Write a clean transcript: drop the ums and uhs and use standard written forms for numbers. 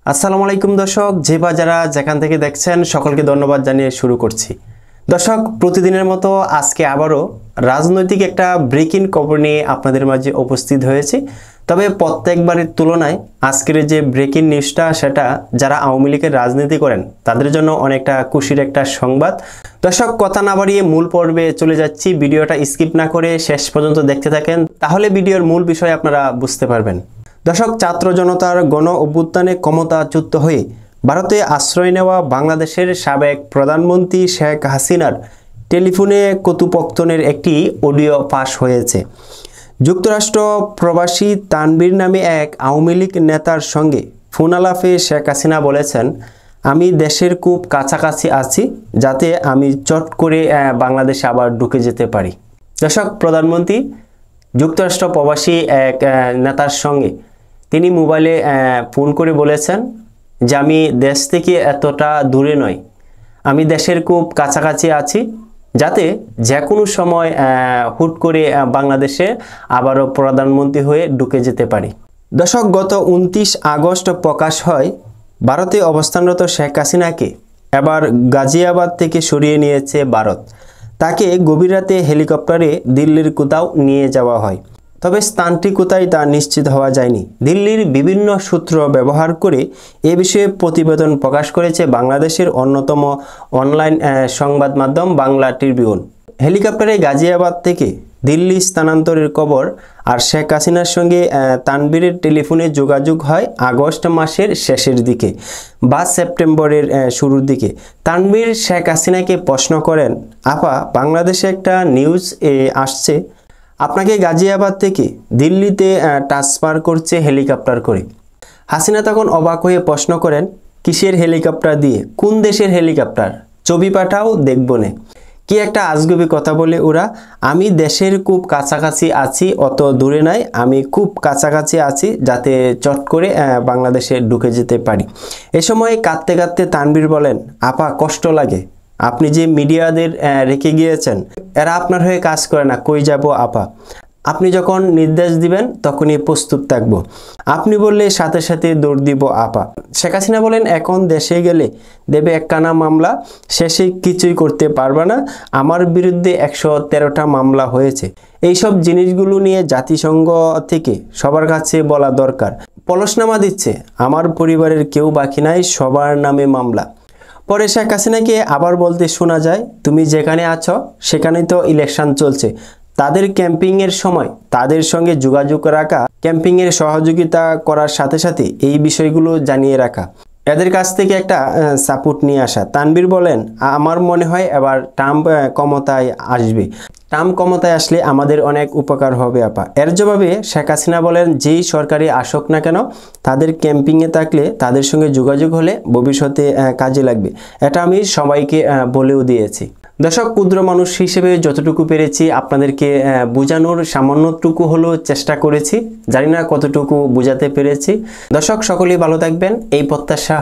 আসসালামু আলাইকুম দর্শক, যে বা যারা যেখান থেকে দেখছেন সকলকে ধন্যবাদ জানিয়ে শুরু করছি। দর্শক, প্রতিদিনের মতো আজকে আবারও রাজনৈতিক একটা ব্রেকিং খবর নিয়ে আপনাদের মাঝে উপস্থিত হয়েছি। তবে প্রত্যেকবারের তুলনায় আজকের যে ব্রেকিং নিউজটা, সেটা যারা আওয়ামী লীগের রাজনীতি করেন তাদের জন্য অনেকটা খুশির একটা সংবাদ। দর্শক, কথা না বাড়িয়ে মূল পর্বে চলে যাচ্ছি। ভিডিওটা স্কিপ না করে শেষ পর্যন্ত দেখতে থাকেন, তাহলে ভিডিওর মূল বিষয় আপনারা বুঝতে পারবেন। দর্শক, ছাত্র জনতার গণ অভ্যুত্থানে ক্ষমতাচ্যুত হয়ে ভারতে আশ্রয় নেওয়া বাংলাদেশের সাবেক প্রধানমন্ত্রী শেখ হাসিনার টেলিফোনে কথোপকথনের একটি অডিও ফাঁস হয়েছে। যুক্তরাষ্ট্র প্রবাসী তানভীর নামে এক আওয়ামী লীগ নেতার সঙ্গে ফোন আলাপে শেখ হাসিনা বলেছেন, আমি দেশের খুব কাছাকাছি আছি, যাতে আমি চট করে বাংলাদেশে আবার ঢুকে যেতে পারি। দর্শক, প্রধানমন্ত্রী যুক্তরাষ্ট্র প্রবাসী এক নেতার সঙ্গে তিনি মোবাইলে ফোন করে বলেছেন যে আমি দেশ থেকে এতটা দূরে নই, আমি দেশের খুব কাছাকাছি আছি, যাতে যে কোনো সময় হুট করে বাংলাদেশে আবারও প্রধানমন্ত্রী হয়ে ঢুকে যেতে পারি। দর্শক, গত 29 আগস্ট প্রকাশ হয় ভারতে অবস্থানরত শেখ হাসিনাকে এবার গাজিয়াবাদ থেকে সরিয়ে নিয়েছে ভারত। তাকে গভীর রাতে হেলিকপ্টারে দিল্লির কোথাও নিয়ে যাওয়া হয়। তবে স্থানটি কোথায় তা নিশ্চিত হওয়া যায়নি। দিল্লির বিভিন্ন সূত্র ব্যবহার করে এ বিষয়ে প্রতিবেদন প্রকাশ করেছে বাংলাদেশের অন্যতম অনলাইন সংবাদ মাধ্যম বাংলা ট্রিবিউন। হেলিকপ্টারে গাজিয়াবাদ থেকে দিল্লি স্থানান্তরের খবর আর শেখ হাসিনার সঙ্গে তানভীরের টেলিফোনে যোগাযোগ হয় আগস্ট মাসের শেষের দিকে বা সেপ্টেম্বরের শুরুর দিকে। তানভীর শেখ হাসিনাকে প্রশ্ন করেন, আপা, বাংলাদেশে একটা নিউজ আসছে, আপনাকে গাজিয়াবাদ থেকে দিল্লিতে ট্রান্সফার করছে হেলিকপ্টার করে। হাসিনা তখন অবাক হয়ে প্রশ্ন করেন, কিসের হেলিকপ্টার দিয়ে, কোন দেশের হেলিকপ্টার, ছবি পাঠাও দেখবো নে। কি একটা আজগুবি কথা বলে ওরা। আমি দেশের খুব কাছাকাছি আছি, অত দূরে নাই, আমি খুব কাছাকাছি আছি, যাতে চট করে বাংলাদেশে ঢুকে যেতে পারি। এ সময় কাঁদতে কাঁদতে তানভীর বলেন, আপা, কষ্ট লাগে, আপনি যে মিডিয়াদের রেখে গিয়েছেন, এরা আপনার হয়ে কাজ করে না, কই যাব আপা, আপনি যখন নির্দেশ দিবেন তখনই প্রস্তুত থাকব, আপনি বললে সাথে সাথে দৌড় দিব আপা। শেখ হাসিনা বলেন, এখন দেশে গেলে দেবে একখানা মামলা, শেষে কিছুই করতে পারবে না, আমার বিরুদ্ধে 113টা মামলা হয়েছে। এইসব জিনিসগুলো নিয়ে জাতিসংঘ থেকে সবার কাছে বলা দরকার। পলসনামা দিচ্ছে, আমার পরিবারের কেউ বাকি নাই, সবার নামে মামলা। পরে শেখ হাসিনাকে আবার বলতে শোনা যায়, তুমি যেখানে আছো সেখানেই তো ইলেকশন চলছে, তাদের ক্যাম্পিংয়ের সময় তাদের সঙ্গে যোগাযোগ রাখা, ক্যাম্পিংয়ের সহযোগিতা করার সাথে সাথে এই বিষয়গুলো জানিয়ে রাখা, এদের কাছ থেকে একটা সাপোর্ট নিয়ে আসা। তানভীর বলেন, আমার মনে হয় এবার ট্রাম্প ক্ষমতায় আসবে, ট্রাম্প ক্ষমতায় আসলে আমাদের অনেক উপকার হবে আপা। এর জবাবে শেখ হাসিনা বলেন, যেই সরকারি আসুক না কেন, তাদের ক্যাম্পিংয়ে থাকলে তাদের সঙ্গে যোগাযোগ হলে ভবিষ্যতে কাজে লাগবে, এটা আমি সবাইকে বলেও দিয়েছি। দর্শক, ক্ষুদ্র মানুষ হিসেবে যতটুকু পেরেছি আপনাদেরকে বোঝানোর সামান্যটুকু হলেও চেষ্টা করেছি, জানি না কতটুকু বোঝাতে পেরেছি। দর্শক, সকলেই ভালো থাকবেন এই প্রত্যাশা